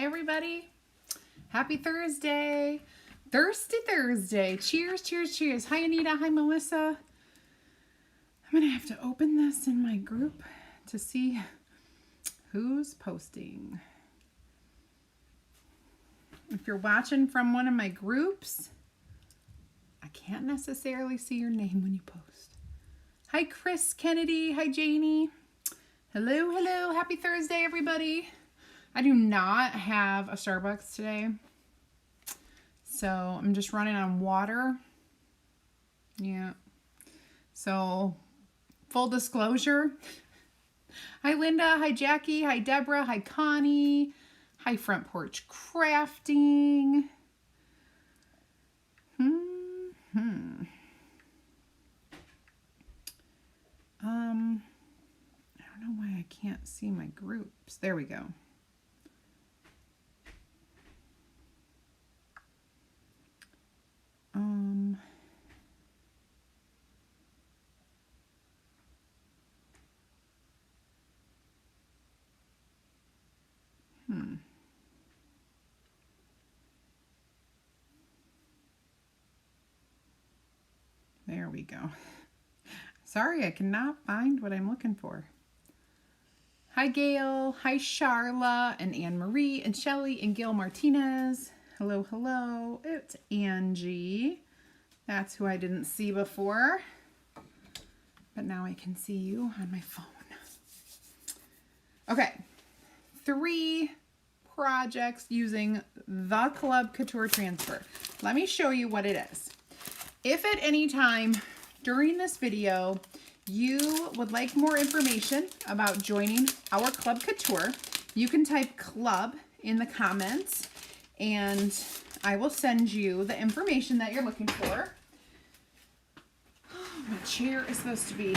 everybody. Happy Thursday. Thirsty Thursday. Cheers, cheers, cheers. Hi, Anita. Hi, Melissa. I'm going to have to open this in my group to see who's posting. If you're watching from one of my groups, I can't necessarily see your name when you post. Hi, Chris Kennedy. Hi, Janie. Hello, hello. Happy Thursday, everybody. I do not have a Starbucks today, so I'm just running on water. Yeah. So, full disclosure. Hi, Linda. Hi, Jackie. Hi, Deborah. Hi, Connie. Hi, Front Porch Crafting. I don't know why I can't see my groups. There we go. There we go. Sorry, I cannot find what I'm looking for. Hi, Gail. Hi, Charla and Anne Marie and Shelly and Gail Martinez. Hello, hello. It's Angie. That's who I didn't see before. But now I can see you on my phone. Okay. 3 projects using the Club Couture transfer. Let me show you what it is. If at any time during this video you would like more information about joining our Club Couture, you can type club in the comments and I will send you the information that you're looking for. Oh, my chair is supposed to be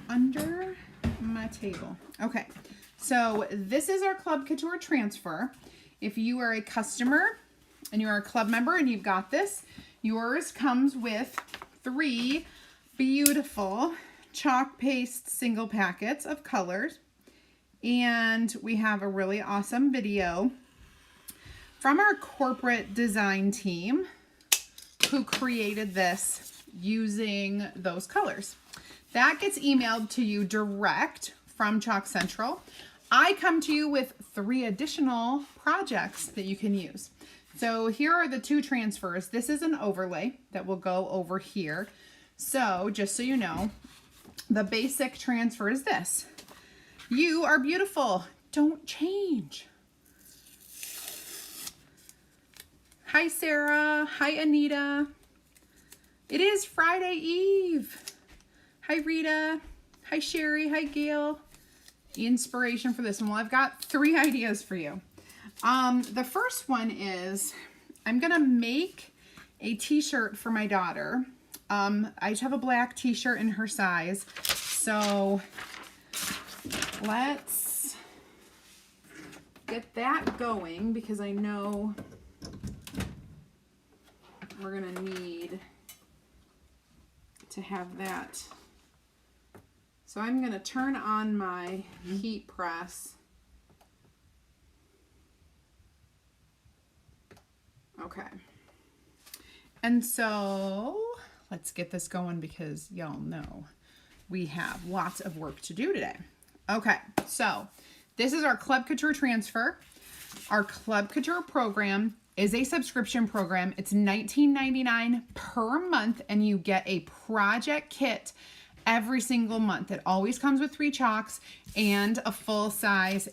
under my table. Okay, so this is our Club Couture transfer. If you are a customer and you are a club member and you've got this, yours comes with 3 beautiful chalk paste single packets of colors. And we have a really awesome video from our corporate design team who created this using those colors. That gets emailed to you direct from Chalk Central. I come to you with 3 additional projects that you can use. So here are the 2 transfers. This is an overlay that will go over here. So just so you know, the basic transfer is this. You are beautiful. Don't change. Hi, Sarah. Hi, Anita. It is Friday Eve. Hi, Rita. Hi, Sherry. Hi, Gail. Inspiration for this one. Well, I've got 3 ideas for you. The first one is I'm going to make a t-shirt for my daughter. I just have a black t-shirt in her size. So let's get that going because I know we're going to need to have that. So I'm going to turn on my heat press. Okay. And so let's get this going because y'all know we have lots of work to do today. Okay, so this is our Club Couture transfer. Our Club Couture program is a subscription program. It's $19.99 per month and you get a project kit every single month. It always comes with 3 chalks and a full size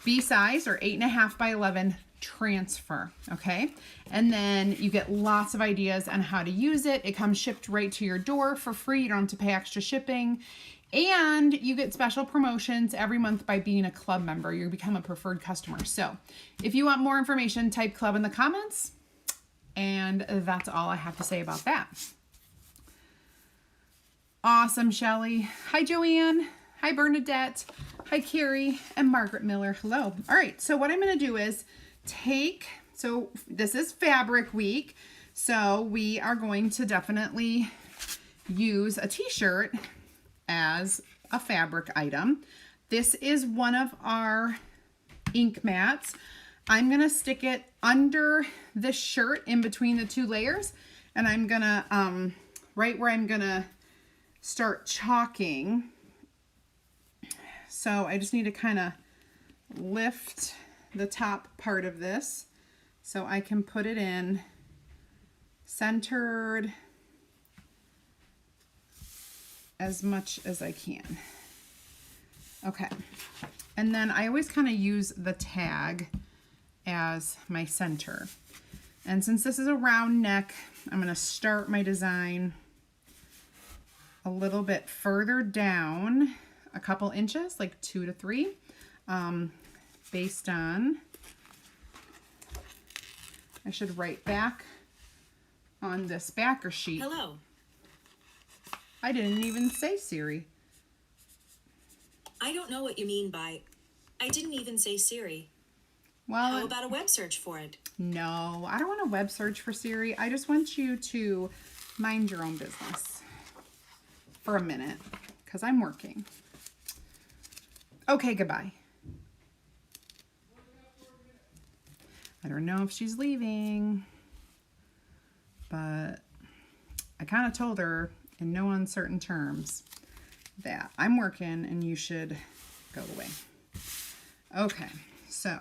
B size or 8.5 by 11 transfer. Okay, and then you get lots of ideas on how to use it. It comes shipped right to your door for free. You don't have to pay extra shipping, and you get special promotions every month by being a club member. You become a preferred customer. So if you want more information, type club in the comments, and that's all I have to say about that. Awesome, Shelly. Hi, Joanne. Hi, Bernadette. Hi, Carrie and Margaret Miller. Hello. All right, so what I'm going to do is so this is fabric week, so we are going to definitely use a t-shirt as a fabric item. This is one of our ink mats. I'm gonna stick it under this shirt in between the two layers, and I'm gonna, right where I'm gonna start chalking. So I just need to kind of lift the top part of this so I can put it in centered as much as I can. Okay, and then I always kind of use the tag as my center. And since this is a round neck, I'm going to start my design a little bit further down, a couple inches, like 2 to 3, based on, I should write back on this backer sheet. Hello. I didn't even say Siri. I don't know what you mean by, I didn't even say Siri. Well, How about a web search for it? No, I don't want a web search for Siri. I just want you to mind your own business for a minute because I'm working. Okay, goodbye. I don't know if she's leaving, but I kind of told her in no uncertain terms that I'm working and you should go away. Okay, so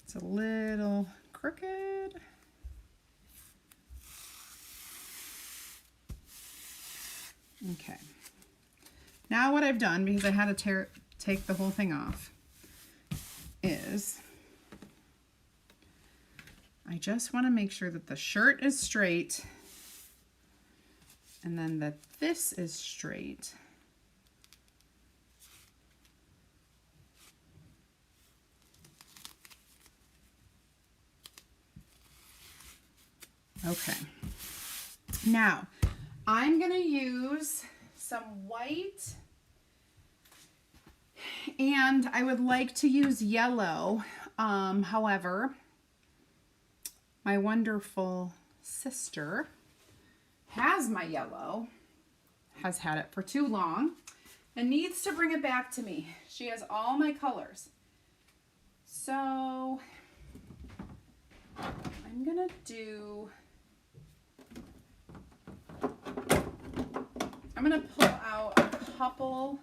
it's a little crooked. Okay. Now what I've done, because I had to take the whole thing off, is I just want to make sure that the shirt is straight and then that this is straight. Okay. Now, I'm going to use some white, and I would like to use yellow. However, my wonderful sister has my yellow, has had it for too long, and needs to bring it back to me. She has all my colors. So I'm gonna do, I'm gonna pull out a couple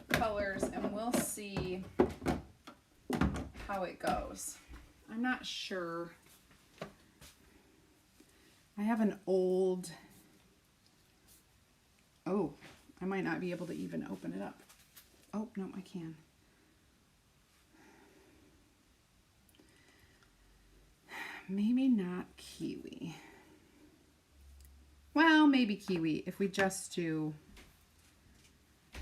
colors and we'll see how it goes. I'm not sure. I have an old, oh, I might not be able to even open it up. Oh, no, I can. Maybe not kiwi. Well, maybe kiwi if we just do. I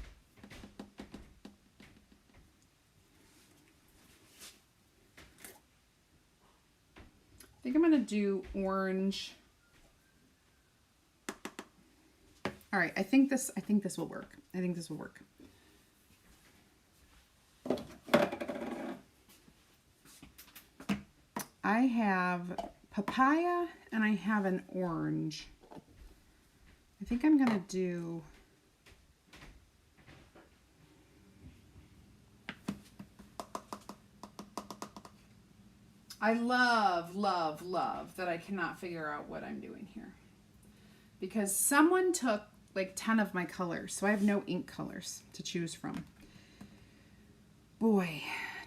think I'm going to do orange. All right, I think this will work. I think this will work. I have papaya and I have an orange. I think I'm gonna do I love, love, love that I cannot figure out what I'm doing here. Because someone took like 10 of my colors, so I have no ink colors to choose from. Boy,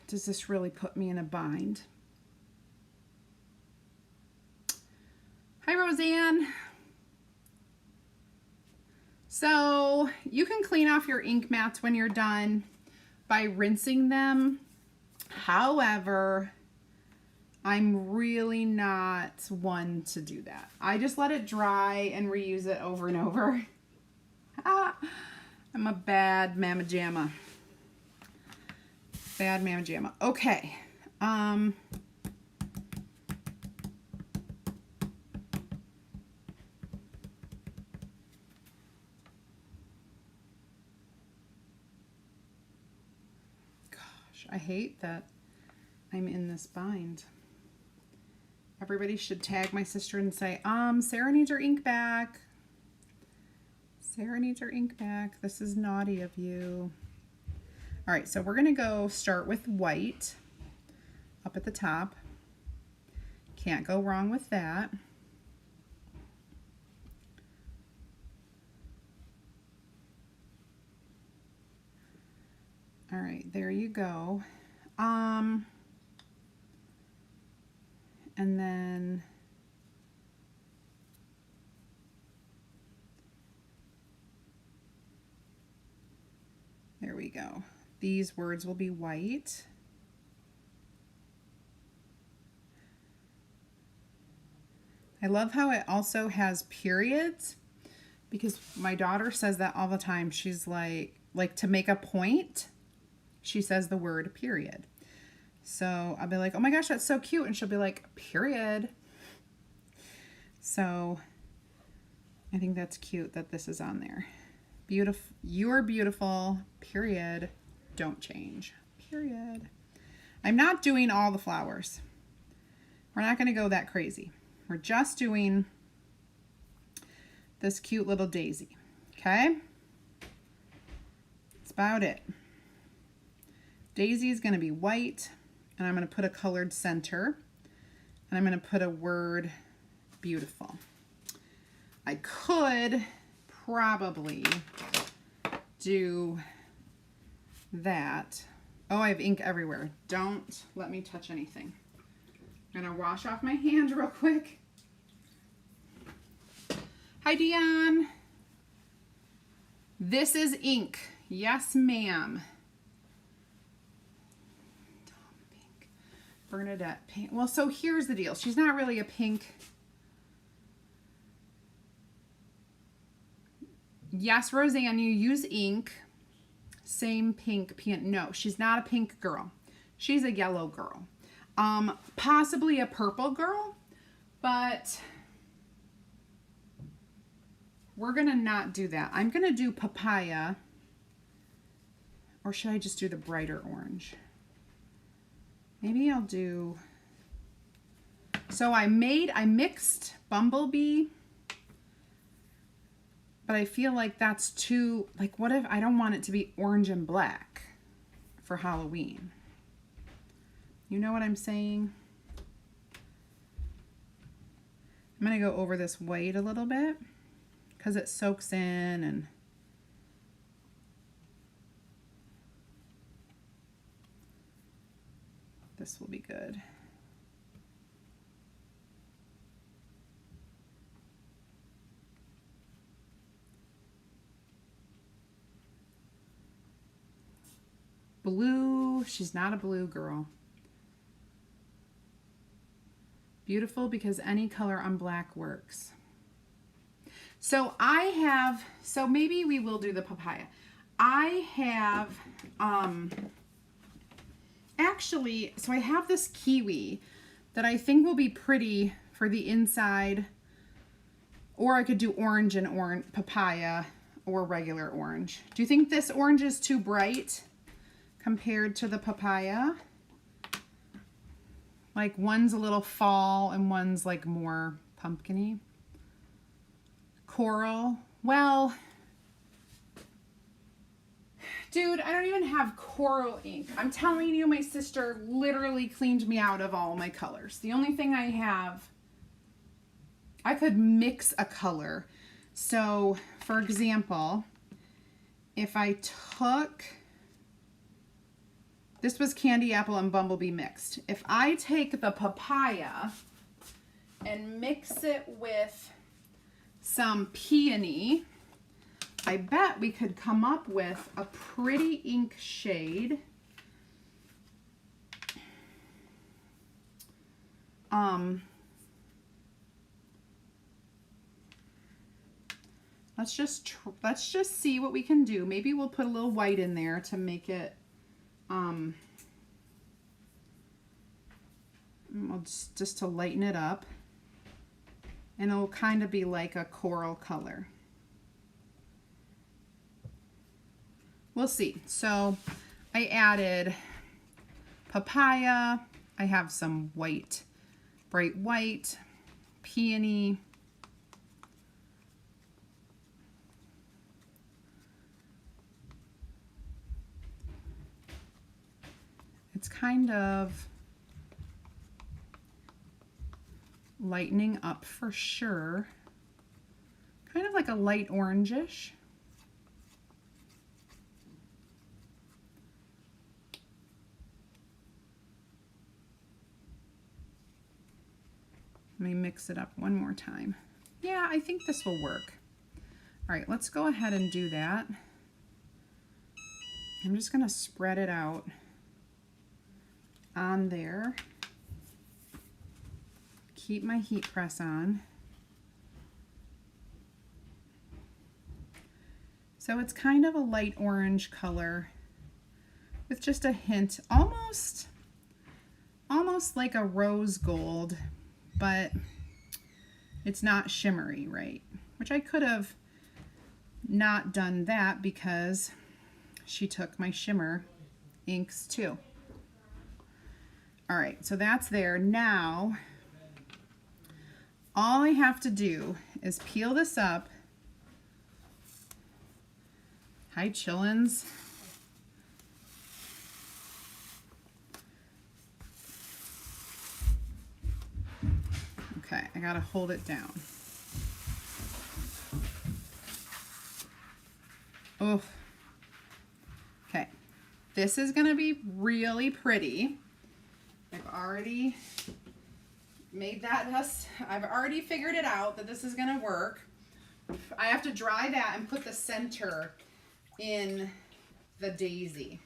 does this really put me in a bind. Hi, Roseanne. So you can clean off your ink mats when you're done by rinsing them. However, I'm really not one to do that. I just let it dry and reuse it over and over. I'm a bad mama jamma. Bad mama jamma. Okay. I hate that I'm in this bind. Everybody should tag my sister and say, Sarah needs her ink back. Sarah needs her ink back. This is naughty of you. All right, so we're gonna go start with white up at the top. Can't go wrong with that. All right, there you go. And then there we go. These words will be white. I love how it also has periods, because my daughter says that all the time. She's like to make a point, she says the word period. So I'll be like, oh my gosh, that's so cute. And she'll be like, period. So I think that's cute that this is on there. Beautiful. You're beautiful, period. Don't change, period. I'm not doing all the flowers. We're not going to go that crazy. We're just doing this cute little daisy. Okay? That's about it. Daisy is going to be white, and I'm going to put a colored center, and I'm going to put a word beautiful. I could probably do that. Oh, I have ink everywhere. Don't let me touch anything. I'm gonna wash off my hand real quick. Hi, Dion. This is ink. Yes, ma'am. Pink. Bernadette pink. Well, so here's the deal. She's not really a pink. Yes, Roseanne, you use ink. Same pink. No, she's not a pink girl. She's a yellow girl. Possibly a purple girl, but we're gonna not do that. I'm gonna do papaya, or should I just do the brighter orange? Maybe I'll do, so I mixed bumblebee, but I feel like that's too, like, what if I don't want it to be orange and black for Halloween? You know what I'm saying? I'm gonna go over this white a little bit because it soaks in, and this will be good. Blue, she's not a blue girl. Beautiful because any color on black works. So so maybe we will do the papaya. I have, actually, so I have this kiwi that I think will be pretty for the inside, or I could do orange and orange, papaya, or regular orange. Do you think this orange is too bright compared to the papaya? Like one's a little fall and one's like more pumpkin-y. Coral. Well, dude, I don't even have coral ink. I'm telling you, my sister literally cleaned me out of all my colors. The only thing I have, I could mix a color. So, for example, if I took, this was candy apple and bumblebee mixed. If I take the papaya and mix it with some peony, I bet we could come up with a pretty ink shade. Let's just see what we can do. Maybe we'll put a little white in there to make it just to lighten it up, and it'll kind of be like a coral color. We'll see. So I added papaya. I have some white, bright white, peony, It's kind of lightening up for sure. Kind of like a light orangish. Let me mix it up one more time. Yeah, I think this will work. All right, let's go ahead and do that. I'm just gonna spread it out on there. Keep my heat press on. So it's kind of a light orange color with just a hint, almost like a rose gold, but it's not shimmery, right? Which I could have not done that because she took my shimmer inks too. All right, so that's there. Now, all I have to do is peel this up. Hi, chillins. Okay, I gotta hold it down. Oh, okay. This is gonna be really pretty. I've already made that dust. I've already figured it out that this is gonna work. I have to dry that and put the center in the daisy.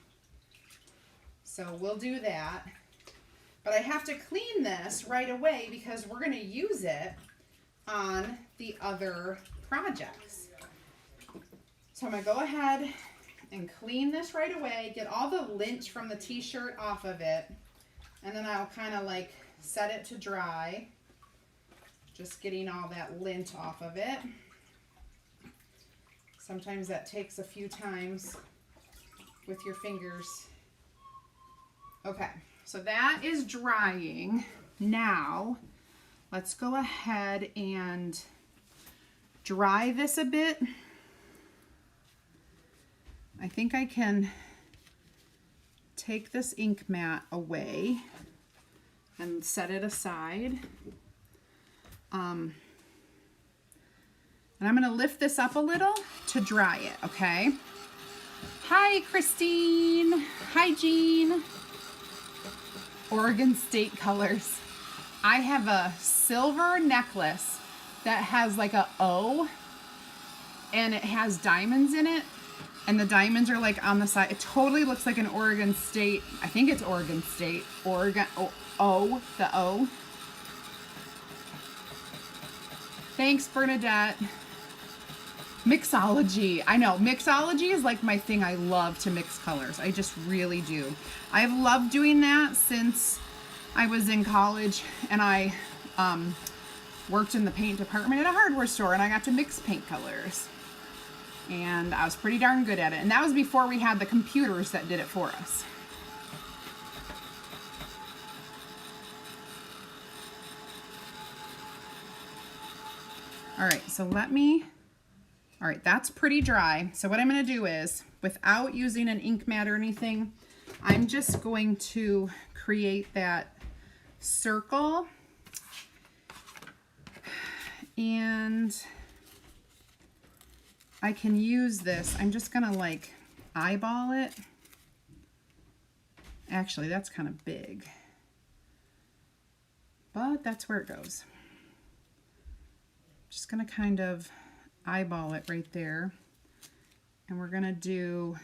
So we'll do that. But I have to clean this right away because we're going to use it on the other projects. So I'm going to go ahead and clean this right away, get all the lint from the t-shirt off of it, and then I'll kind of like set it to dry. Just getting all that lint off of it. Sometimes that takes a few times with your fingers. Okay. So that is drying. Now, let's go ahead and dry this a bit. I think I can take this ink mat away and set it aside. And I'm going to lift this up a little to dry it, okay? Hi, Christine. Hi, Jean. Oregon State colors. I have a silver necklace that has like a O and it has diamonds in it, and the diamonds are like on the side. It totally looks like an Oregon State. I think it's Oregon State. Oregon the O. Thanks, Bernadette. Mixology. I know, mixology is like my thing. I love to mix colors. I just really do. I've loved doing that since I was in college, and I worked in the paint department at a hardware store, and I got to mix paint colors. And I was pretty darn good at it. And that was before we had the computers that did it for us. All right, so all right, that's pretty dry. So what I'm gonna do is, without using an ink mat or anything, I'm just going to create that circle. And I can use this. I'm just gonna like eyeball it. Actually, that's kind of big, but that's where it goes. Just gonna kind of eyeball it right there, and we're gonna do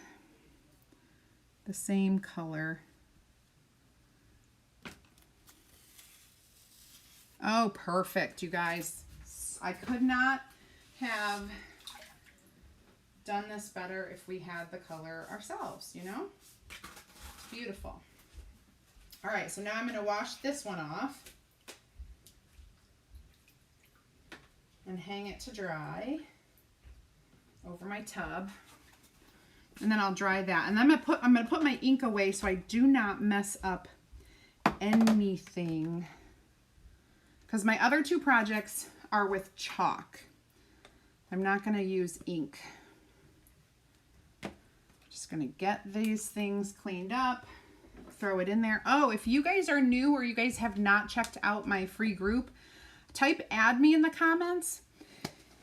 the same color. Oh, perfect, you guys. I could not have done this better if we had the color ourselves, you know? Beautiful. All right, so now I'm gonna wash this one off and hang it to dry over my tub. And then I'll dry that. And then I'm gonna put my ink away so I do not mess up anything. Because my other two projects are with chalk. I'm not gonna use ink. Just gonna get these things cleaned up. throw it in there. Oh, if you guys are new or you guys have not checked out my free group, type add me in the comments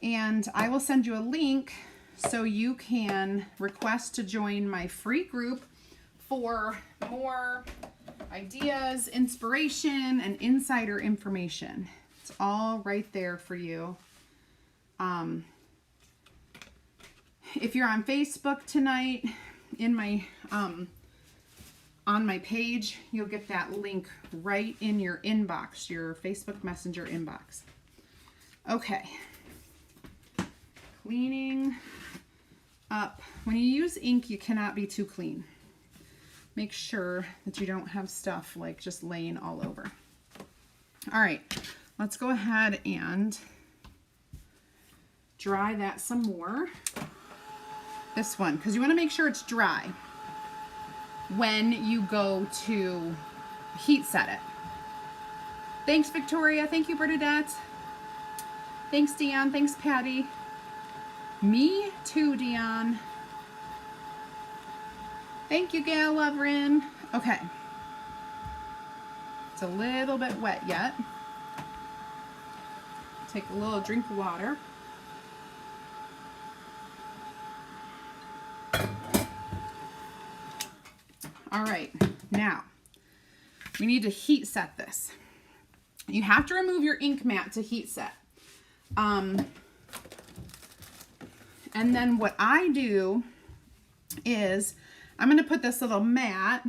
and I will send you a link so you can request to join my free group for more ideas, inspiration, and insider information. It's all right there for you. If you're on Facebook tonight, in my on my page, you'll get that link right in your inbox, your Facebook Messenger inbox. Okay. Cleaning up. When you use ink, you cannot be too clean. Make sure that you don't have stuff like just laying all over. All right, let's go ahead and dry that some more. This one, because you want to make sure it's dry when you go to heat set it. Thanks, Victoria. Thank you, Bernadette. Thanks, Dion. Thanks, Patty. Me too, Dion. Thank you, Gail Loverin. Okay. It's a little bit wet yet. Take a little drink of water. All right, now we need to heat set this. You have to remove your ink mat to heat set. And then what I do is I'm going to put this little mat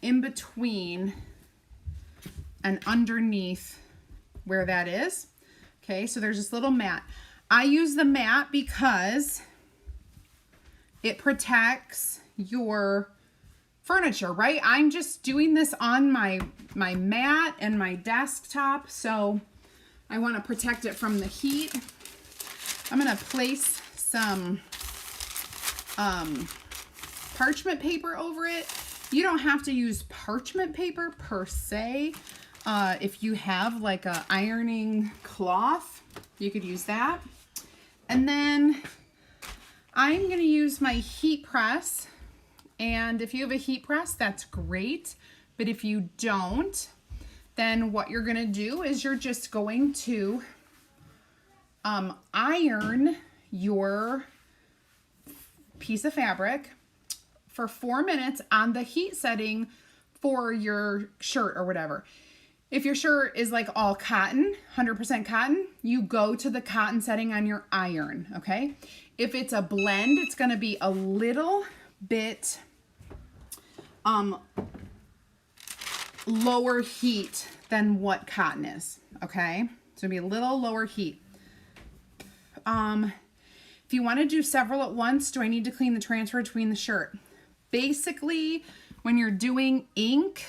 in between and underneath where that is. Okay, so there's this little mat. I use the mat because it protects your furniture, right? I'm just doing this on my mat and my desktop, so I want to protect it from the heat. I'm going to place some parchment paper over it. You don't have to use parchment paper per se. If you have like a ironing cloth, you could use that. And then I'm going to use my heat press. And if you have a heat press, that's great. But if you don't, then what you're going to do is you're just going to iron your piece of fabric for 4 minutes on the heat setting for your shirt or whatever. If your shirt is like all cotton, 100% cotton, you go to the cotton setting on your iron, okay? If it's a blend, it's gonna be a little bit lower heat than what cotton is, okay? So it'll be a little lower heat. If you want to do several at once, do I need to clean the transfer between the shirt? Basically, when you're doing ink,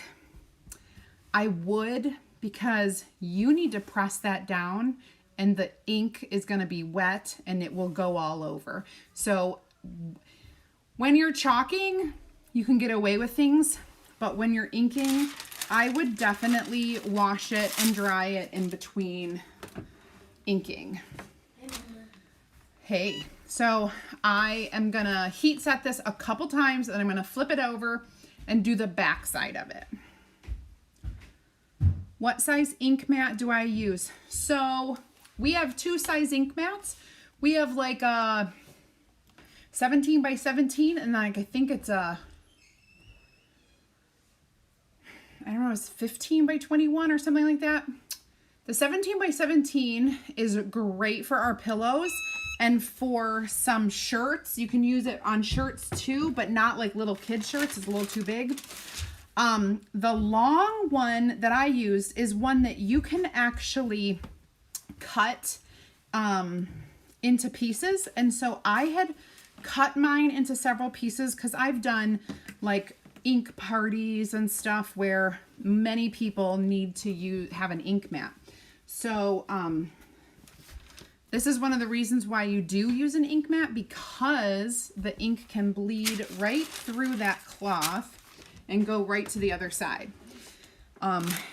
I would, because you need to press that down and the ink is going to be wet and it will go all over. So when you're chalking, you can get away with things, but when you're inking, I would definitely wash it and dry it in between inking. Hey, so I am gonna heat set this a couple times and I'm gonna flip it over and do the back side of it. What size ink mat do I use? So we have 2 size ink mats. We have like a 17 by 17 and like I think it's a, I don't know, it's 15 by 21 or something like that. The 17 by 17 is great for our pillows and for some shirts. You can use it on shirts too, but not like little kid shirts. It's a little too big. The long one that I use is one that you can actually cut into pieces. And so I had cut mine into several pieces because I've done like ink parties and stuff where many people need to have an ink mat. So this is one of the reasons why you do use an ink mat, because the ink can bleed right through that cloth and go right to the other side.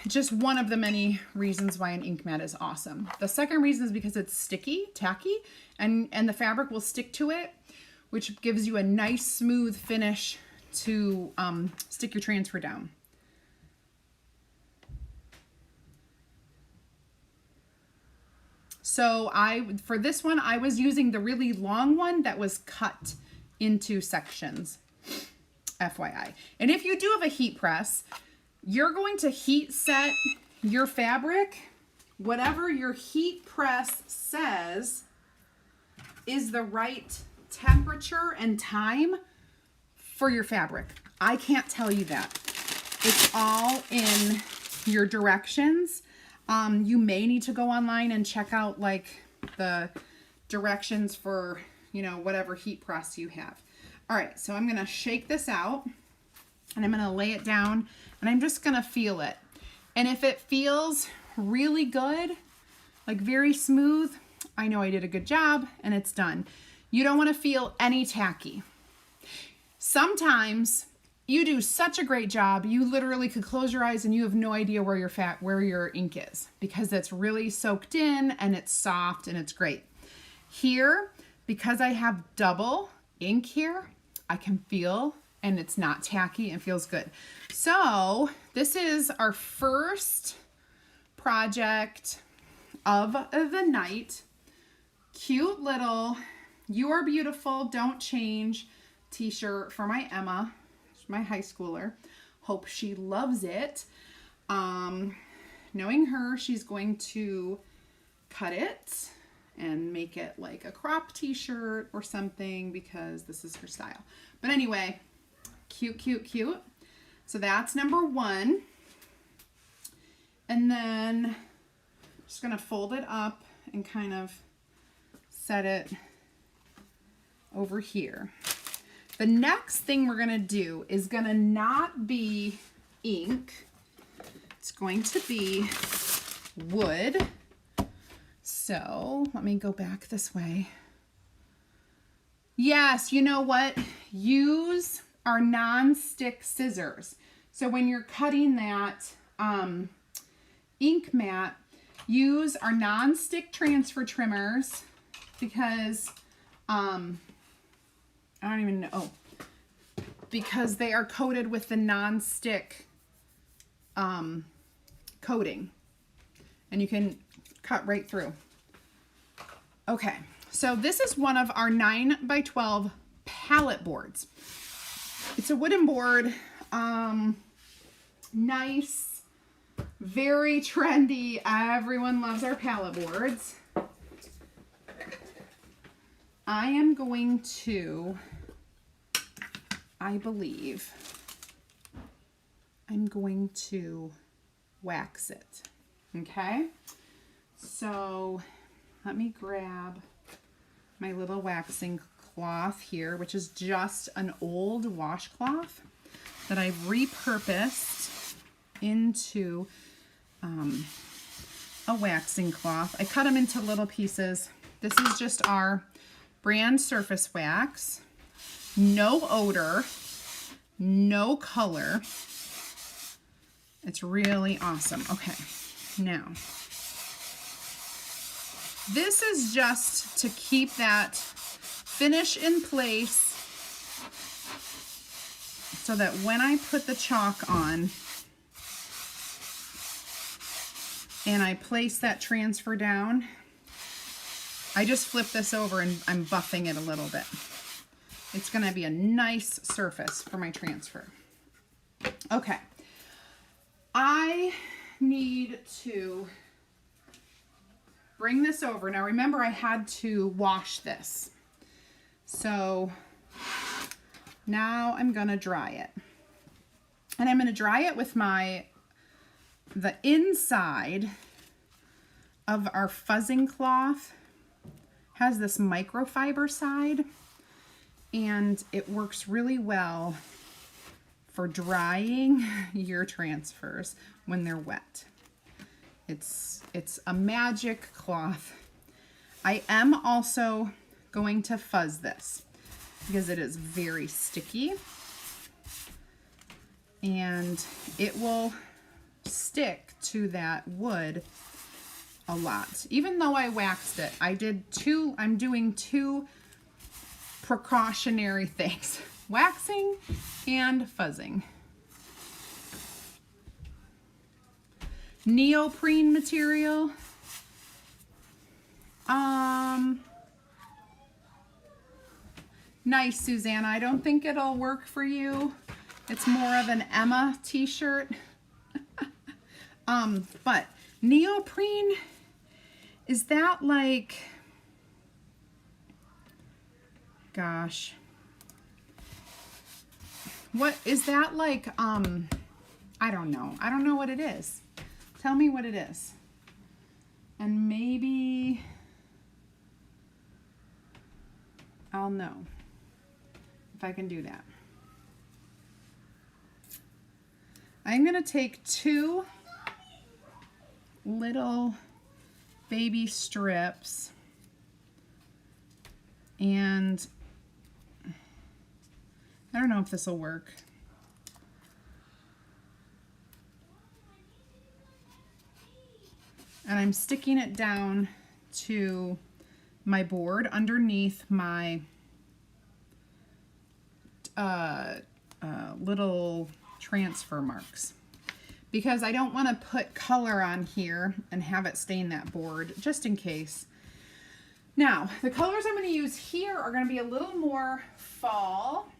Just one of the many reasons why an ink mat is awesome. The second reason is because it's sticky, tacky, and the fabric will stick to it, which gives you a nice smooth finish to stick your transfer down. So for this one, I was using the really long one that was cut into sections, FYI. And if you do have a heat press, you're going to heat set your fabric. Whatever your heat press says is the right temperature and time for your fabric. I can't tell you that. It's all in your directions. You may need to go online and check out like the directions for, you know, whatever heat press you have. All right, so I'm gonna shake this out and I'm gonna lay it down and I'm just gonna feel it. And if it feels really good, like very smooth, I know I did a good job and it's done. You don't wanna feel any tacky. Sometimes you do such a great job, you literally could close your eyes and you have no idea where your ink is because it's really soaked in and it's soft and it's great. Here, because I have double ink here, I can feel and it's not tacky and feels good. So this is our first project of the night. Cute little "You Are Beautiful, Don't Change" t-shirt for my Emma, my high schooler. Hope she loves it. Knowing her, she's going to cut it and make it like a crop t-shirt or something because this is her style. But anyway, cute, cute, cute. So that's number one. And then just gonna fold it up and kind of set it over here. The next thing we're gonna do is gonna not be ink. It's going to be wood. So let me go back this way. Yes, you know what? Use our non-stick scissors. So when you're cutting that ink mat, use our non-stick transfer trimmers because I don't even know, because they are coated with the non-stick coating and you can cut right through. Okay, so this is one of our 9x12 pallet boards. It's a wooden board, nice, very trendy. Everyone loves our pallet boards. I am going to, I believe, I'm going to wax it, okay? So let me grab my little waxing cloth here, which is just an old washcloth that I've repurposed into a waxing cloth. I cut them into little pieces. This is just our brand surface wax. No odor, no color. It's really awesome. Okay, now this is just to keep that finish in place so that when I put the chalk on and I place that transfer down, I just flip this over and I'm buffing it a little bit. It's gonna be a nice surface for my transfer. Okay, I need to bring this over. Now remember, I had to wash this. So now I'm gonna dry it. And I'm gonna dry it with the inside of our fuzzing cloth has this microfiber side, and it works really well for drying your transfers when they're wet. It's a magic cloth. I am also going to fuzz this because it is very sticky and it will stick to that wood a lot. Even though I waxed it, I'm doing two precautionary things. waxing and fuzzing. Neoprene material. Nice, Susanna. I don't think it'll work for you. It's more of an Emma t-shirt. But neoprene, is that like, gosh, what is that like? I don't know. I don't know what it is. Tell me what it is. And maybe I'll know if I can do that. I'm going to take 2 little baby strips and I don't know if this will work. And I'm sticking it down to my board underneath my little transfer marks, because I don't want to put color on here and have it stain that board, just in case. Now, the colors I'm going to use here are going to be a little more fall,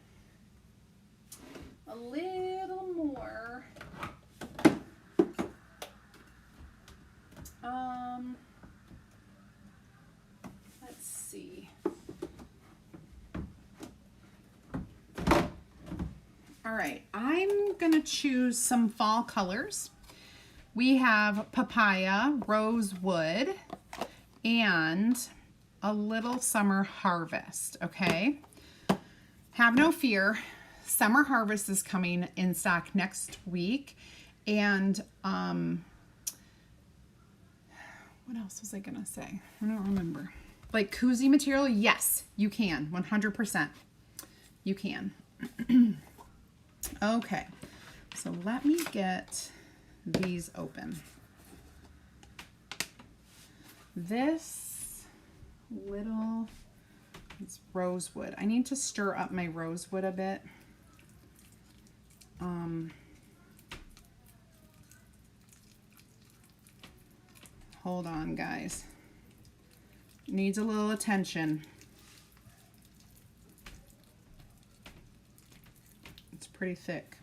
a little more let's see. All right, I'm gonna choose some fall colors. We have papaya, rosewood, and a little summer harvest, okay? Have no fear, summer harvest is coming in stock next week. And what else was I gonna say? I don't remember. Like koozie material, yes, you can, 100%. You can. Okay, so let me get these open. This little, it's rosewood. I need to stir up my rosewood a bit. Hold on, guys. Needs a little attention. It's pretty thick.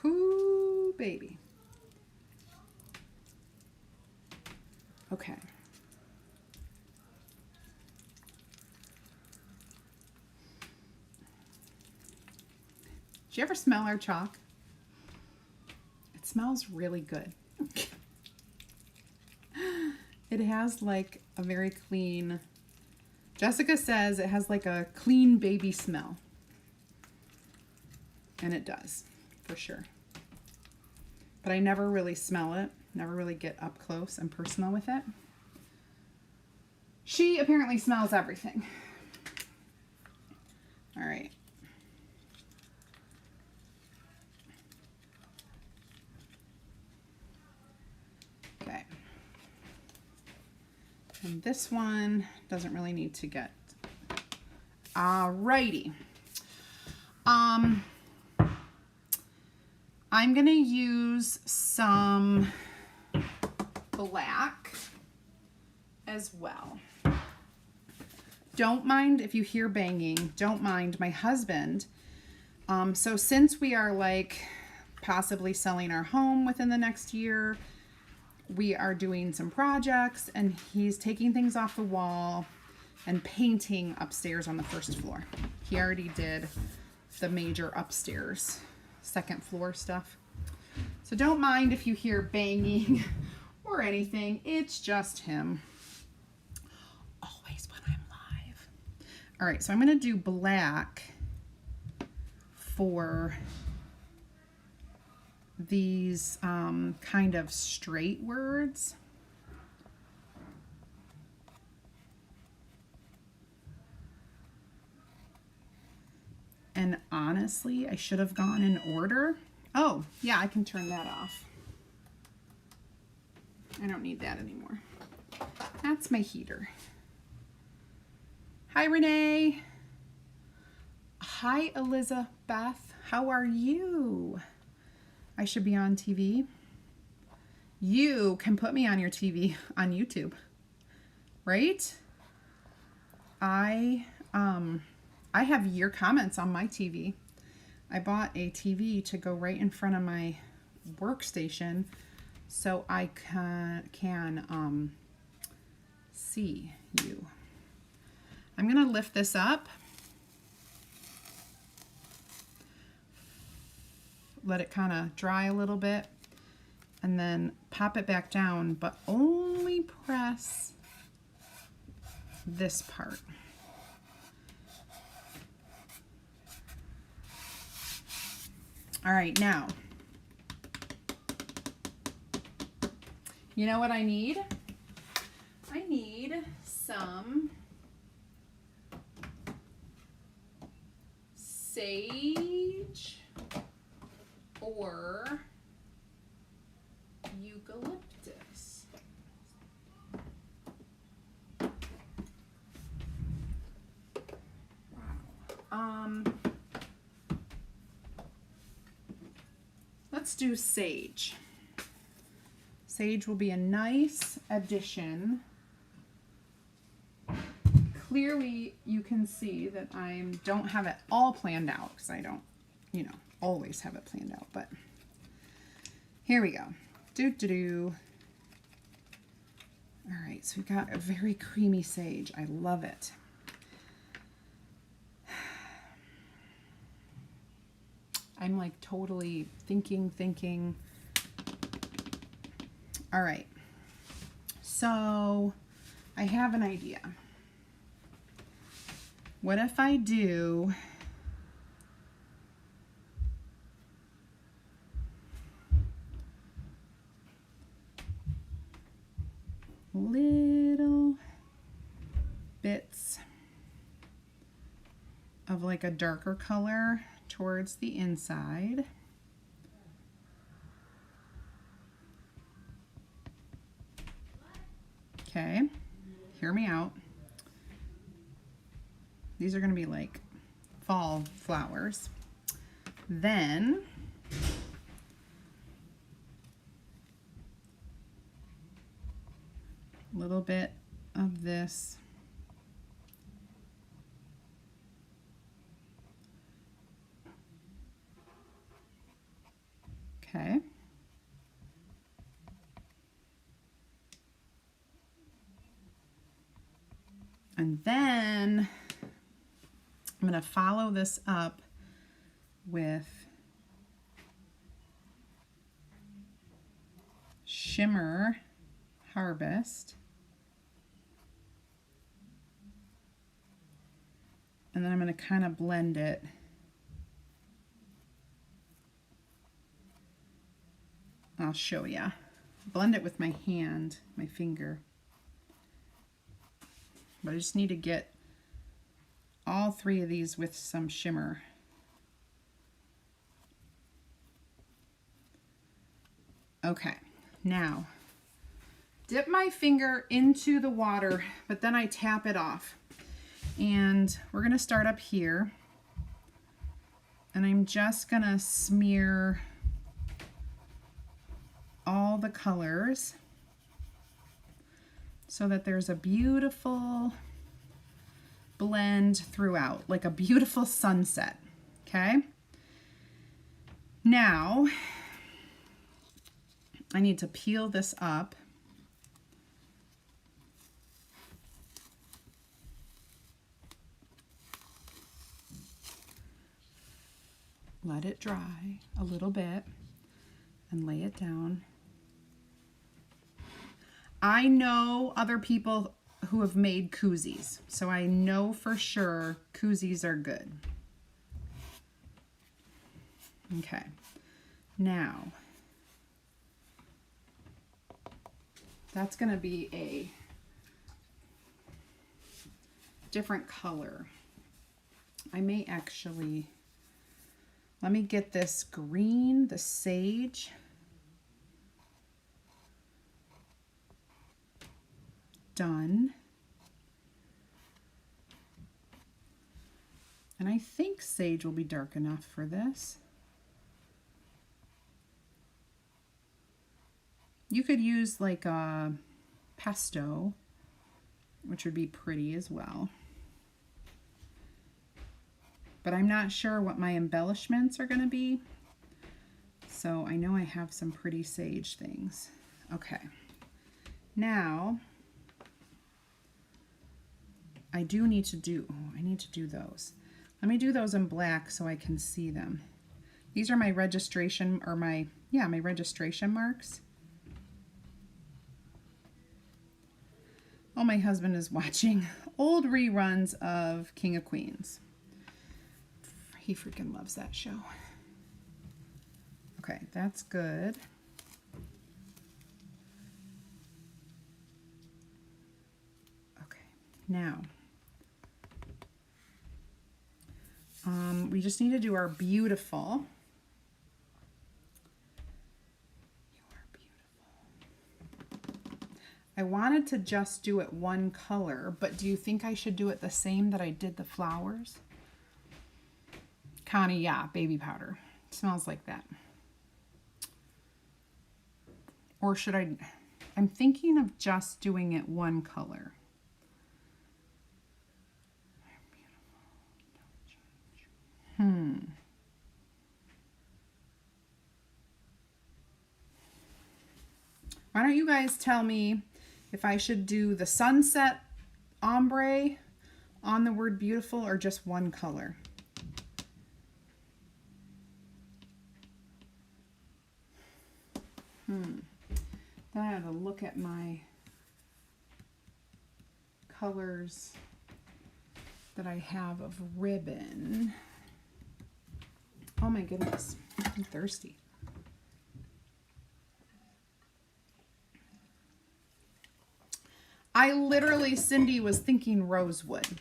Whoo, baby. Okay. Did you ever smell our chalk? It smells really good. It has like a very clean, Jessica says it has like a clean baby smell. And it does, for sure. But I never really smell it, never really get up close and personal with it. She apparently smells everything. All right. Okay. And this one doesn't really need to get. Alrighty. I'm gonna use some black as well. Don't mind if you hear banging. Don't mind. My husband. So since we are like possibly selling our home within the next year, we are doing some projects and he's taking things off the wall and painting upstairs on the first floor. He already did the major upstairs, second floor stuff. So don't mind if you hear banging or anything. It's just him. Always when I'm live. All right, so I'm going to do black for these kind of straight words. And honestly, I should have gone in order. Oh, yeah, I can turn that off. I don't need that anymore. That's my heater. Hi, Renee. Hi, Elizabeth. How are you? I should be on TV. You can put me on your TV on YouTube, right? I have your comments on my TV. I bought a TV to go right in front of my workstation so I can see you. I'm gonna lift this up, let it kind of dry a little bit, and then pop it back down, but only press this part. All right, now, you know what I need? I need some sage or eucalyptus. Wow. Let's do sage. Sage will be a nice addition. Clearly you can see that I don't have it all planned out because I don't, always have it planned out, but here we go. All right, so we've got a very creamy sage. I love it. I'm like totally thinking. All right, so I have an idea. What if I do little bits of like a darker color towards the inside. Okay, hear me out. These are going to be like fall flowers. Then a little bit of this okay. And then I'm going to follow this up with Shimmer Harvest. And then I'm going to kind of blend it. I'll show you. Blend it with my hand, my finger. But I just need to get all three of these with some shimmer. Okay, now dip my finger into the water, but then I tap it off. And we're gonna start up here. And I'm just gonna smear all the colors so that there's a beautiful blend throughout, like a beautiful sunset, okay? Now, I need to peel this up. Let it dry a little bit and lay it down. I know other people who have made koozies, so I know for sure koozies are good. Okay, now that's going to be a different color. I may actually, let me get this green, the sage. Done. And I think sage will be dark enough for this. You could use like a pesto, which would be pretty as well. But I'm not sure what my embellishments are going to be. So I know I have some pretty sage things. Okay. Now, I need to do those. Let me do those in black so I can see them. These are my registration, or my registration marks. Oh, my husband is watching old reruns of King of Queens. He freaking loves that show. Okay, that's good. Okay, now we just need to do our beautiful. You are beautiful. I wanted to just do it one color, but do you think I should do it the same that I did the flowers? Connie, yeah, baby powder. It smells like that. Or should I'm thinking of just doing it one color. Why don't you guys tell me if I should do the sunset ombre on the word beautiful or just one color? Then I have to look at my colors that I have of ribbon. Oh my goodness, I'm thirsty. I literally, Cindy, was thinking rosewood.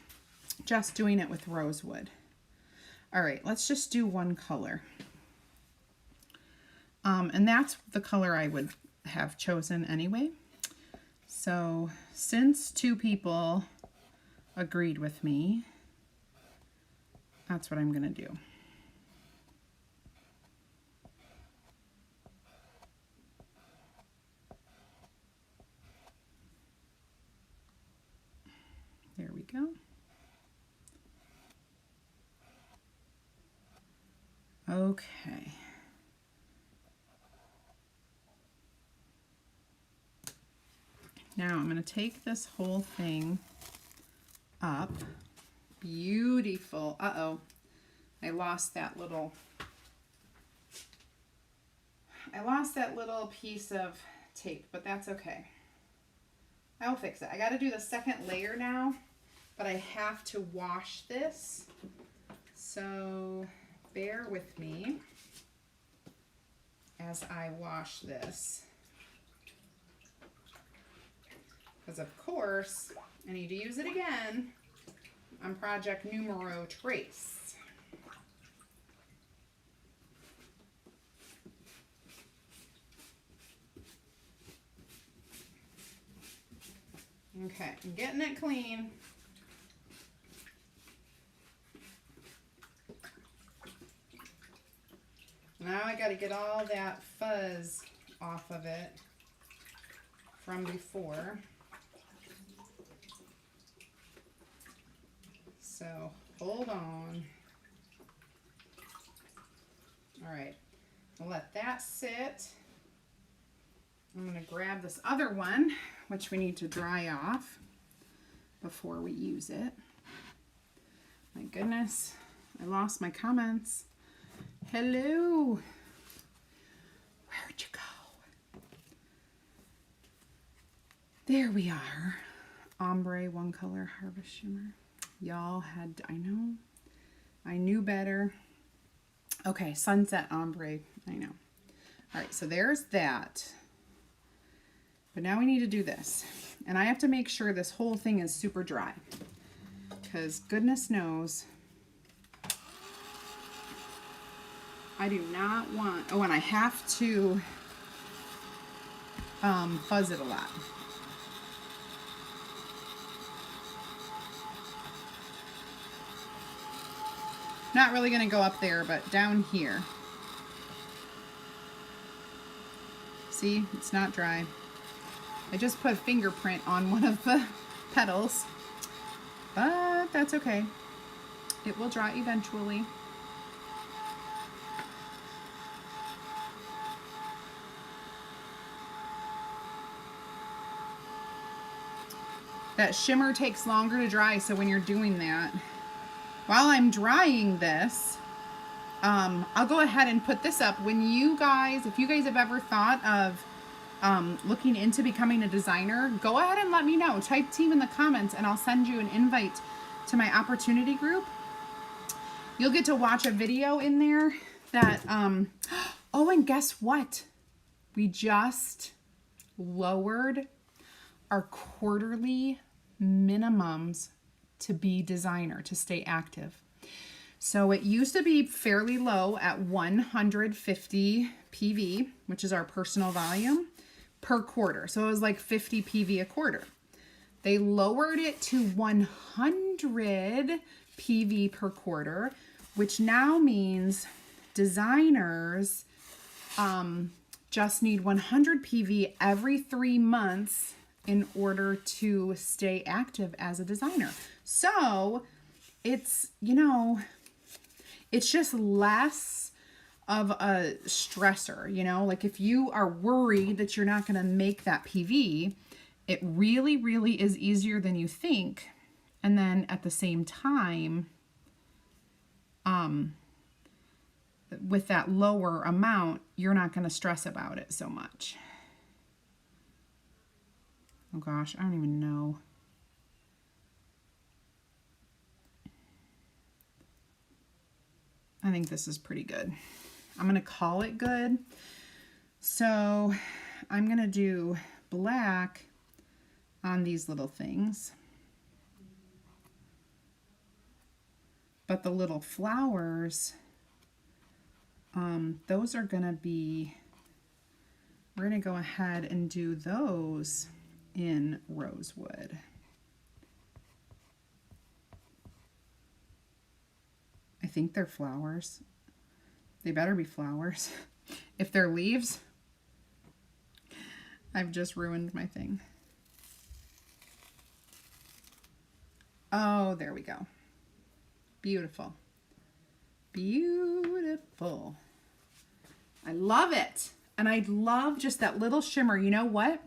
Just doing it with rosewood. All right, let's just do one color. And that's the color I would have chosen anyway. So since 2 people agreed with me, that's what I'm gonna do. There we go. Okay. Now I'm going to take this whole thing up. Beautiful. Uh-oh. I lost that little piece of tape, but that's okay. I'll fix it. I got to do the second layer now, but I have to wash this. So bear with me as I wash this. Because of course, I need to use it again on project numero trace. Okay, I'm getting it clean. Now I got to get all that fuzz off of it from before. So hold on. All right, we'll let that sit. I'm going to grab this other one, which we need to dry off before we use it. My goodness, I lost my comments. Hello. Where'd you go? There we are. Ombre, one color, harvest shimmer. Y'all had, I knew better. Okay, sunset ombre, I know. All right, so there's that. But now we need to do this. And I have to make sure this whole thing is super dry. Because goodness knows, I do not want, oh, and I have to fuzz it a lot. Not really going to go up there, but down here. See, it's not dry. I just put a fingerprint on one of the petals, but that's okay. It will dry eventually. That shimmer takes longer to dry, so when you're doing that, while I'm drying this, I'll go ahead and put this up. When you guys, if you guys have ever thought of looking into becoming a designer, go ahead and let me know. Type team in the comments and I'll send you an invite to my opportunity group. You'll get to watch a video in there that, oh, and guess what? We just lowered our quarterly minimums to be designer, to stay active. So it used to be fairly low at 150 PV, which is our personal volume per quarter. So it was like 50 PV a quarter. They lowered it to 100 PV per quarter, which now means designers just need 100 PV every 3 months in order to stay active as a designer. So it's, you know, it's just less of a stressor, you know, like if you are worried that you're not going to make that PV, it really, really is easier than you think. And then at the same time, with that lower amount, you're not going to stress about it so much. Oh gosh, I don't even know. I think this is pretty good. I'm going to call it good. So I'm going to do black on these little things. But the little flowers, those are going to be, we're going to go ahead and do those in rosewood. I think they're flowers. They better be flowers. If they're leaves, I've just ruined my thing. Oh, there we go. Beautiful. Beautiful. I love it. And I love just that little shimmer. You know what?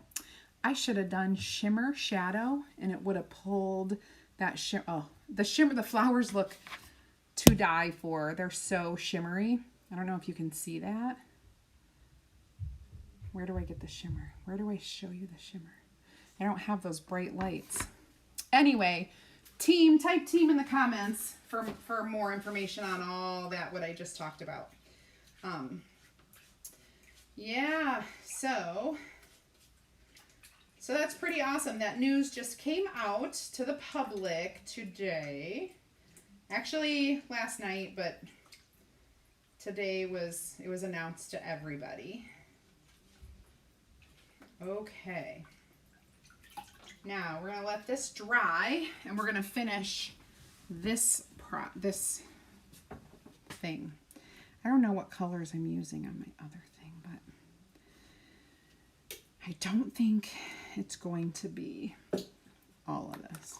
I should have done shimmer shadow and it would have pulled that shimmer. Oh, the shimmer, the flowers look to die for. They're so shimmery. I don't know if you can see that. Where do I get the shimmer? Where do I show you the shimmer? I don't have those bright lights. Anyway, type team in the comments for more information on all that, what I just talked about. Yeah, so that's pretty awesome. That news just came out to the public today. Actually, last night, but today it was announced to everybody. Okay. Now we're gonna let this dry, and we're gonna finish this thing. I don't know what colors I'm using on my other thing, but I don't think it's going to be all of this.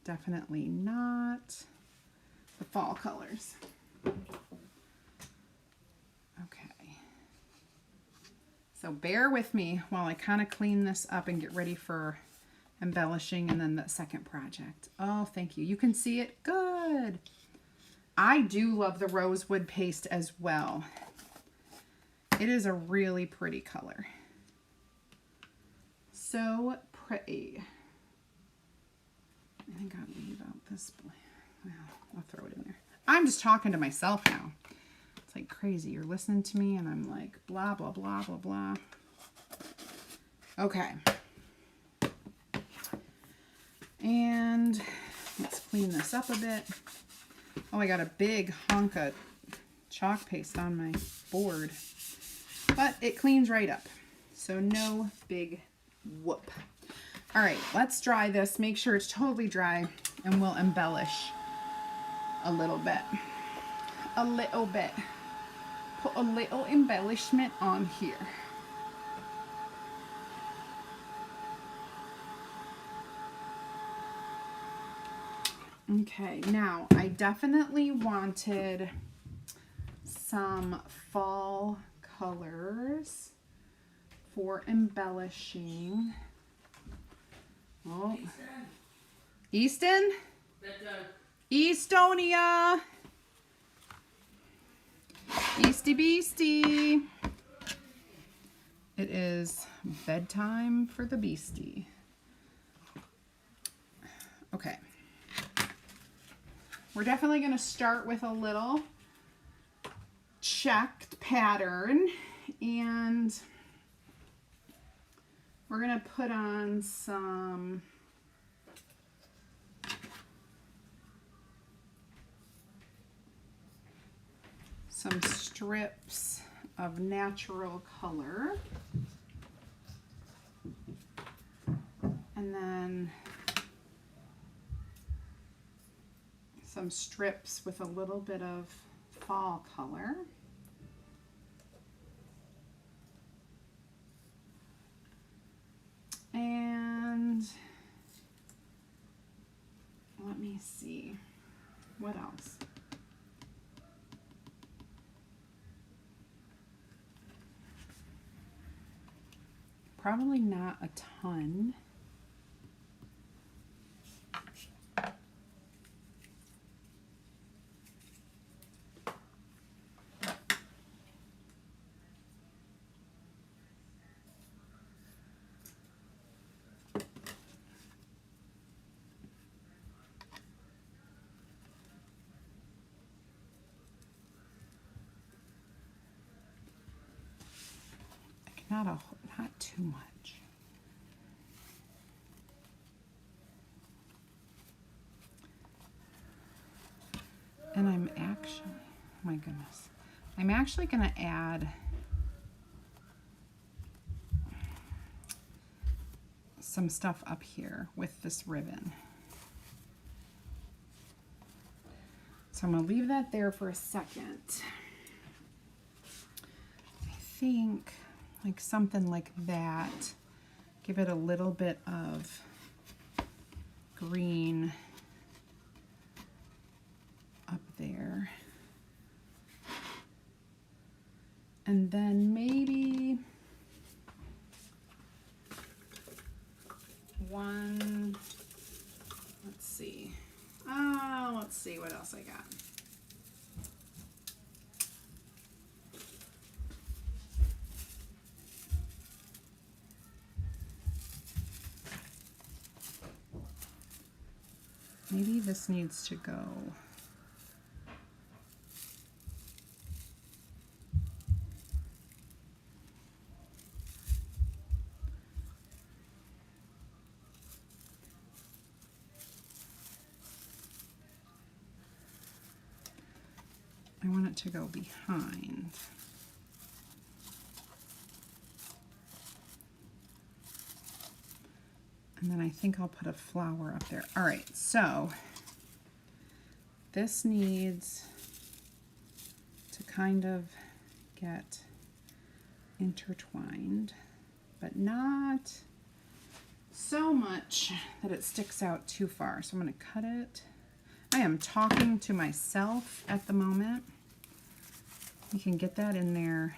Definitely not the fall colors. Okay. So bear with me while I kind of clean this up and get ready for embellishing and then the second project. Oh, thank you. You can see it? Good. I do love the rosewood paste as well. It is a really pretty color. So pretty. I think I'll leave out this. Well, I'll throw it in there. I'm just talking to myself now. It's like crazy. You're listening to me and I'm like blah, blah, blah, blah, blah. Okay. And let's clean this up a bit. Oh, I got a big hunk of chalk paste on my board. But it cleans right up. So no big whoop. All right, let's dry this. Make sure it's totally dry and we'll embellish. a little bit. A little bit. Put a little embellishment on here. Okay, now I definitely wanted some fall colors for embellishing. Oh, Easton? Eastonia. Easty Beastie. It is bedtime for the beastie. Okay. We're definitely going to start with a little checked pattern, and we're going to put on some strips of natural color, and then some strips with a little bit of fall color. And let me see, what else? Probably not a ton. Not too much. And I'm actually, my goodness, I'm actually going to add some stuff up here with this ribbon. So I'm going to leave that there for a second. I think like something like that. Give it a little bit of green up there. And then maybe one, let's see what else I got. Maybe this needs to go. I want it to go behind. And then I think I'll put a flower up there. All right, so this needs to kind of get intertwined, but not so much that it sticks out too far. So I'm going to cut it. I am talking to myself at the moment. You can get that in there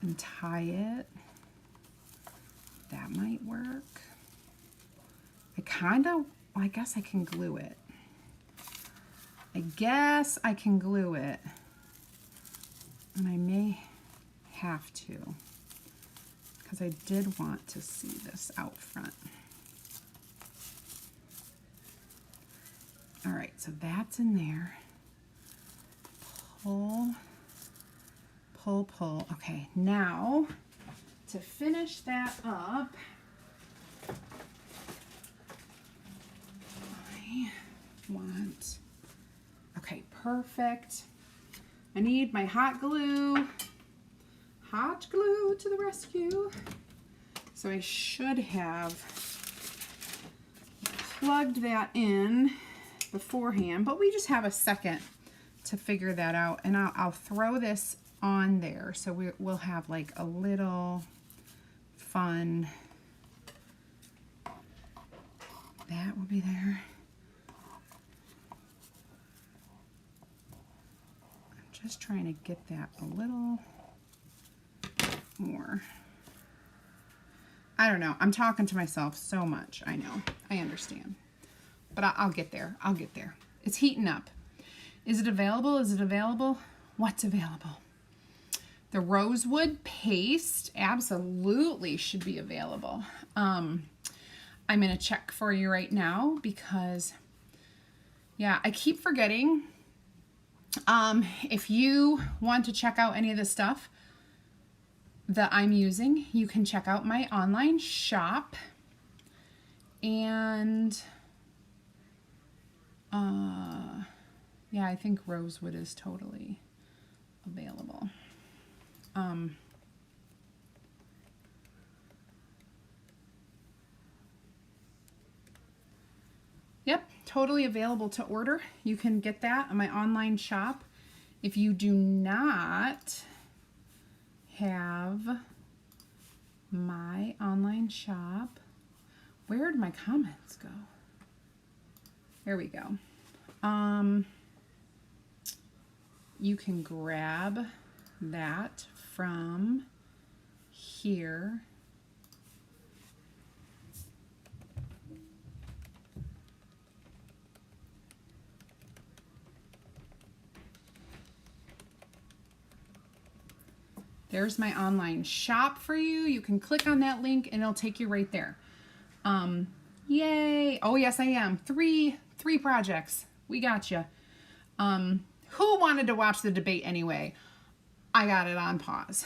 and tie it. That might work. I guess I can glue it. And I may have to, because I did want to see this out front. All right, so that's in there. Pull, pull, pull. Okay, now to finish that up, I want, okay, perfect. I need my hot glue. Hot glue to the rescue. So I should have plugged that in beforehand, but we just have a second to figure that out. And I'll throw this on there so we'll have like a little fun. That will be there. I'm just trying to get that a little more. I don't know. I'm talking to myself so much. I know. I understand. But I'll get there. I'll get there. It's heating up. Is it available? Is it available? What's available? The rosewood paste absolutely should be available. I'm going to check for you right now because, yeah, I keep forgetting. If you want to check out any of the stuff that I'm using, you can check out my online shop. And, yeah, I think rosewood is totally available. Yep, totally available to order. You can get that on my online shop. If you do not have my online shop, where did my comments go? There we go. You can grab that from here. There's my online shop for you. You can click on that link and it'll take you right there. Yay. Oh yes, I am. Three projects. We got you. Who wanted to watch the debate anyway? I got it on pause.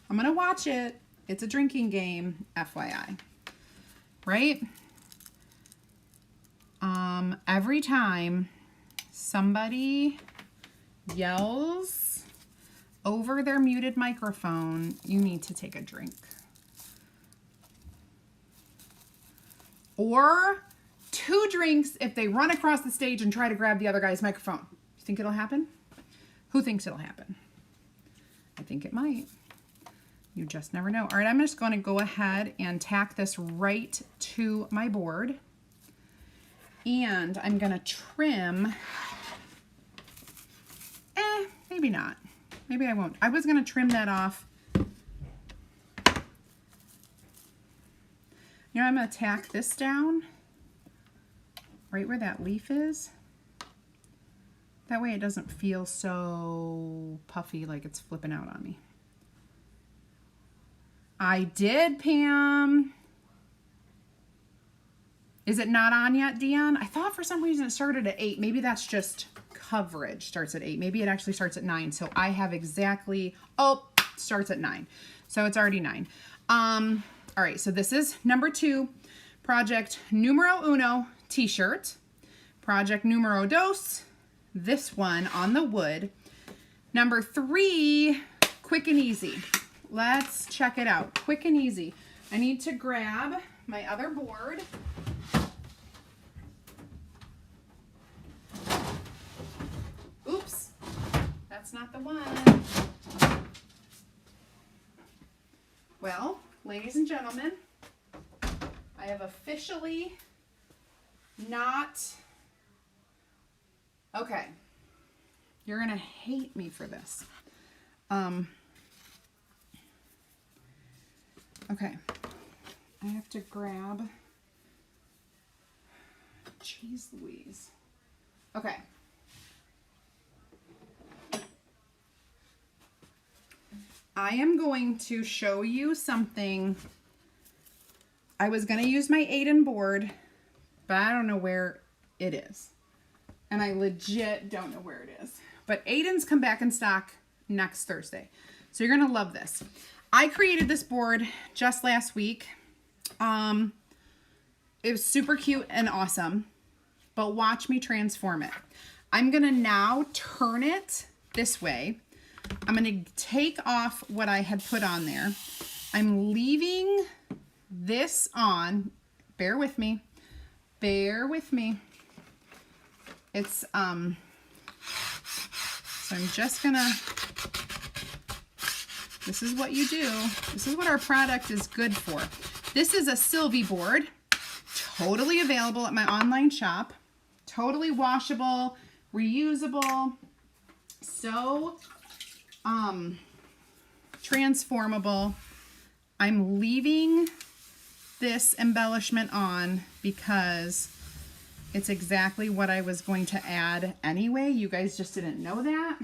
I'm going to watch it. It's a drinking game, FYI. Right? Every time somebody yells over their muted microphone, you need to take a drink. Or 2 drinks if they run across the stage and try to grab the other guy's microphone. You think it'll happen? Who thinks it'll happen? I think it might. You just never know. All right, I'm just going to go ahead and tack this right to my board. And I'm going to trim. Maybe not. Maybe I won't. I was going to trim that off. You know, I'm going to tack this down right where that leaf is. That way it doesn't feel so puffy like it's flipping out on me. I did, Pam. Is it not on yet, Dion? I thought for some reason it started at 8. Maybe that's just coverage starts at 8. Maybe it actually starts at 9. So I have exactly, starts at 9. So it's already 9. All right, so this is number 2, project numero uno t-shirt. Project numero dos, this one on the wood. Number 3, quick and easy. Let's check it out. Quick and easy. I need to grab my other board. Oops, that's not the one. Well, ladies and gentlemen, I have officially not... Okay, you're gonna hate me for this. Okay, I have to grab, jeez Louise. Okay. I am going to show you something. I was going to use my Aiden board, but I don't know where it is. And I legit don't know where it is. But Aiden's come back in stock next Thursday. So you're going to love this. I created this board just last week. It was super cute and awesome. But watch me transform it. I'm going to now turn it this way. I'm going to take off what I had put on there. I'm leaving this on. Bear with me. bear with me. It's, so I'm just gonna, this is what you do. This is what our product is good for. This is a Sylvie board, totally available at my online shop, totally washable, reusable, so transformable. I'm leaving this embellishment on because it's exactly what I was going to add anyway. You guys just didn't know that.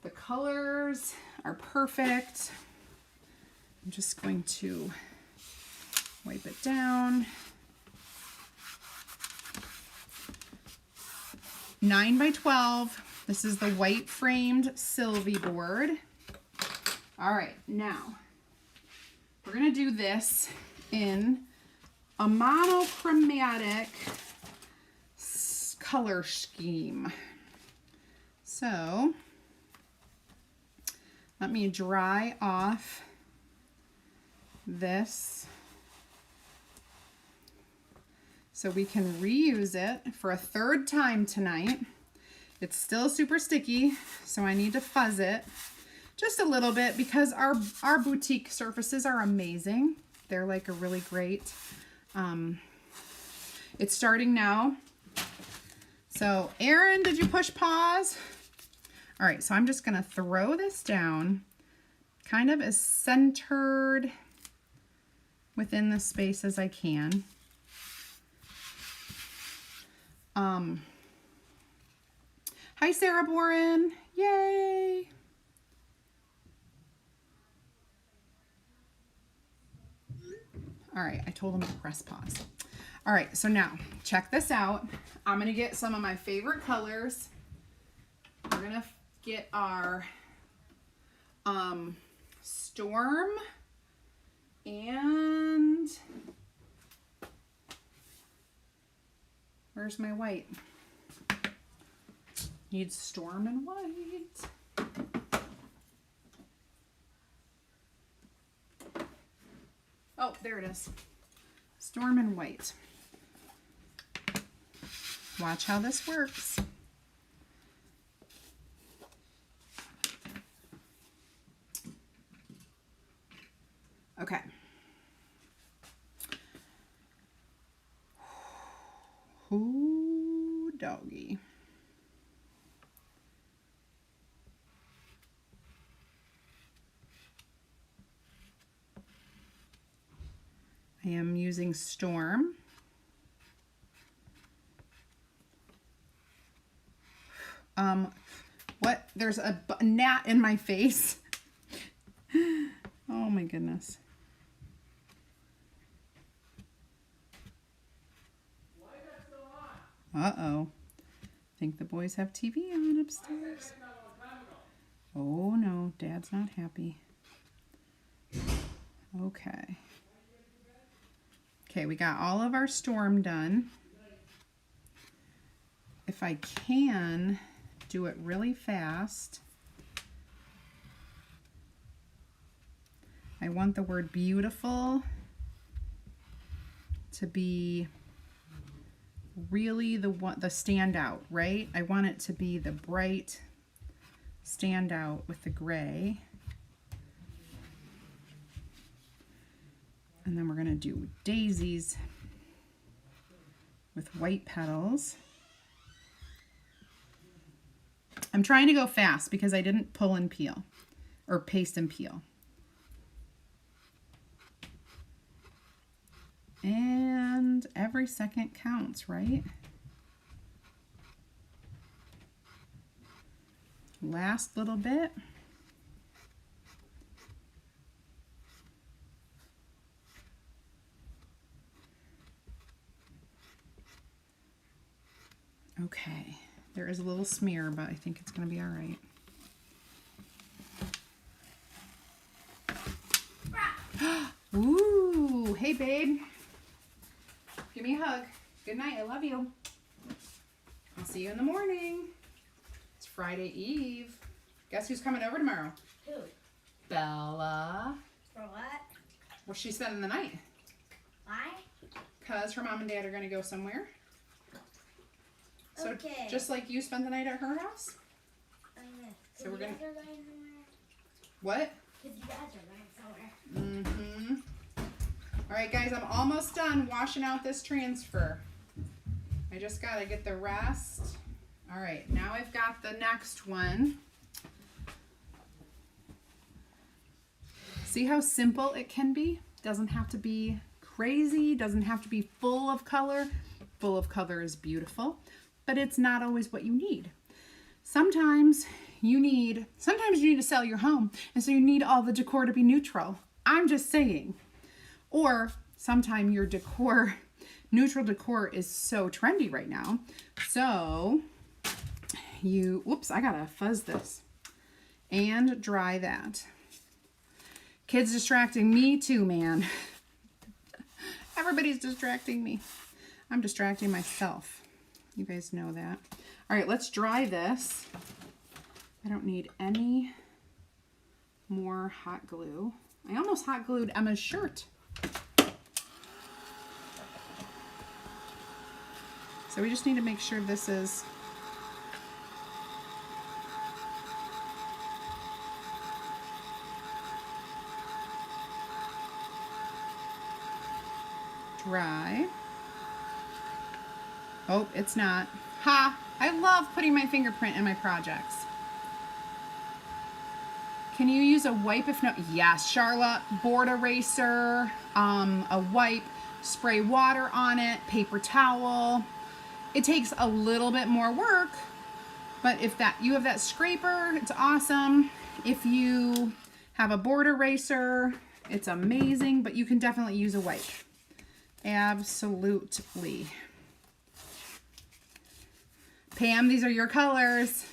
The colors are perfect. I'm just going to wipe it down. 9 by 12. This is the white framed Sylvie board. All right, now we're gonna do this in a monochromatic color scheme. So let me dry off this so we can reuse it for a third time tonight. It's still super sticky, so I need to fuzz it just a little bit because our boutique surfaces are amazing. They're like a really great, it's starting now. So Erin, did you push pause? All right, so I'm just gonna throw this down kind of as centered within the space as I can. Hi, Sarah Boren. Yay. All right, I told him to press pause. All right, so now check this out. I'm gonna get some of my favorite colors. We're gonna get our Storm and where's my white? Needs Storm and white. Oh, there it is. Storm and white. Watch how this works. Okay. Ooh, doggy. I am using Storm. What? There's a gnat in my face. Oh my goodness. Uh-oh. I think the boys have TV on upstairs. Oh no, Dad's not happy. Okay. Okay, we got all of our Storm done. If I can do it really fast, I want the word beautiful to be really the standout, right? I want it to be the bright standout with the gray. And then we're going to do daisies with white petals. I'm trying to go fast because I didn't pull and peel or paste and peel. And every second counts, right? Last little bit. Okay, there is a little smear, but I think it's going to be all right. Ooh, hey babe. Give me a hug. Good night, I love you. I'll see you in the morning. It's Friday Eve. Guess who's coming over tomorrow? Who? Bella. For what? Where's she spending the night? I because her mom and dad are going to go somewhere. So Okay. just like you spent the night at her house. So we're going somewhere. What? Because you guys are going somewhere. Mm-hmm. All right, guys, I'm almost done washing out this transfer. I just got to get the rest. All right, now I've got the next one. See how simple it can be? Doesn't have to be crazy, doesn't have to be full of color. Full of color is beautiful, but it's not always what you need. Sometimes you need to sell your home, and so you need all the decor to be neutral. I'm just saying. Or sometimes your decor, neutral decor is so trendy right now. So whoops, I gotta fuzz this and dry that. Kids distracting me too, man. Everybody's distracting me. I'm distracting myself. You guys know that. All right, let's dry this. I don't need any more hot glue. I almost hot glued Emma's shirt. So we just need to make sure this is dry. Oh, it's not. Ha! I love putting my fingerprint in my projects. Can you use a wipe if no? Yes, Charlotte. Board eraser, a wipe, spray water on it, paper towel. It takes a little bit more work, but if you have that scraper, it's awesome. If you have a board eraser, it's amazing, but you can definitely use a wipe. Absolutely. Pam, these are your colors.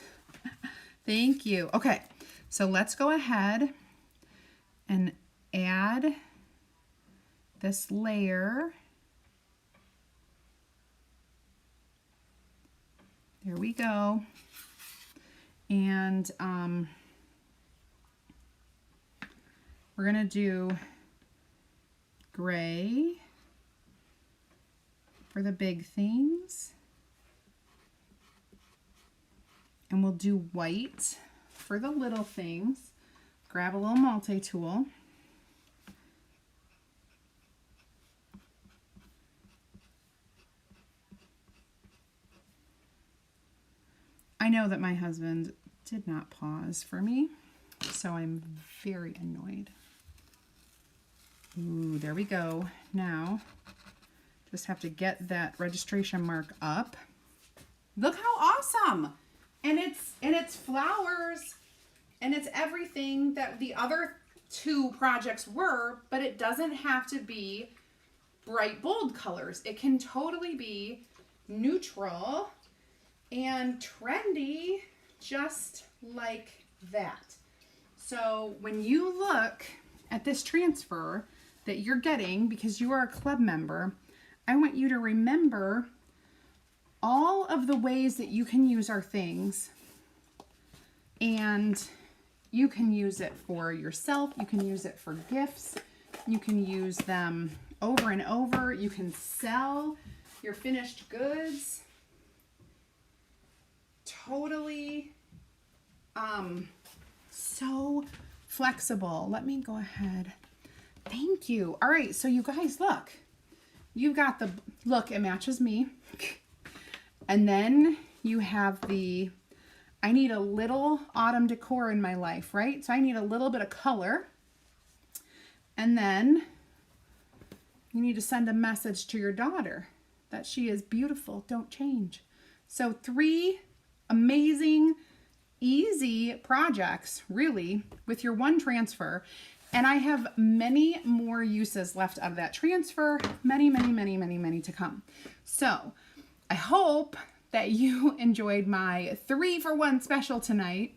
Thank you. Okay, so let's go ahead and add this layer. There we go. And we're gonna do gray for the big things. And we'll do white for the little things. Grab a little multi-tool. I know that my husband did not pause for me, so I'm very annoyed. Ooh, there we go. Now, just have to get that registration mark up. Look how awesome! And it's flowers, and it's everything that the other two projects were, but it doesn't have to be bright, bold colors. It can totally be neutral and trendy, just like that. So when you look at this transfer that you're getting because you are a club member, I want you to remember all of the ways that you can use our things, and you can use it for yourself, you can use it for gifts, you can use them over and over, you can sell your finished goods. Totally so flexible. Let me go ahead. Thank you. All right, so you guys, look. You've got the, look, it matches me. And then you have the, I need a little autumn decor in my life, right? So I need a little bit of color. And then you need to send a message to your daughter that she is beautiful, don't change. So 3 amazing, easy projects, really, with your one transfer. And I have many more uses left out of that transfer. Many, many, many, many, many to come. So I hope that you enjoyed my 3-for-1 special tonight.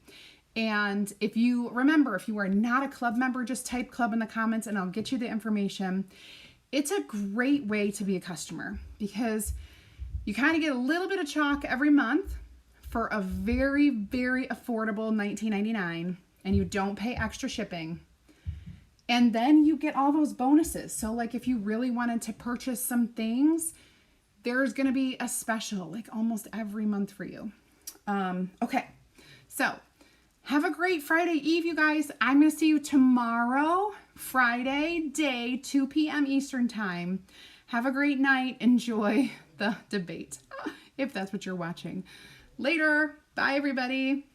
And if you remember, if you are not a club member, just type club in the comments and I'll get you the information. It's a great way to be a customer because you kind of get a little bit of chalk every month for a very, very affordable $19.99, and you don't pay extra shipping. And then you get all those bonuses. So like if you really wanted to purchase some things, there's going to be a special like almost every month for you. Okay. So have a great Friday Eve, you guys. I'm going to see you tomorrow, Friday day, 2 p.m. Eastern time. Have a great night. Enjoy the debate, if that's what you're watching. Later. Bye, everybody.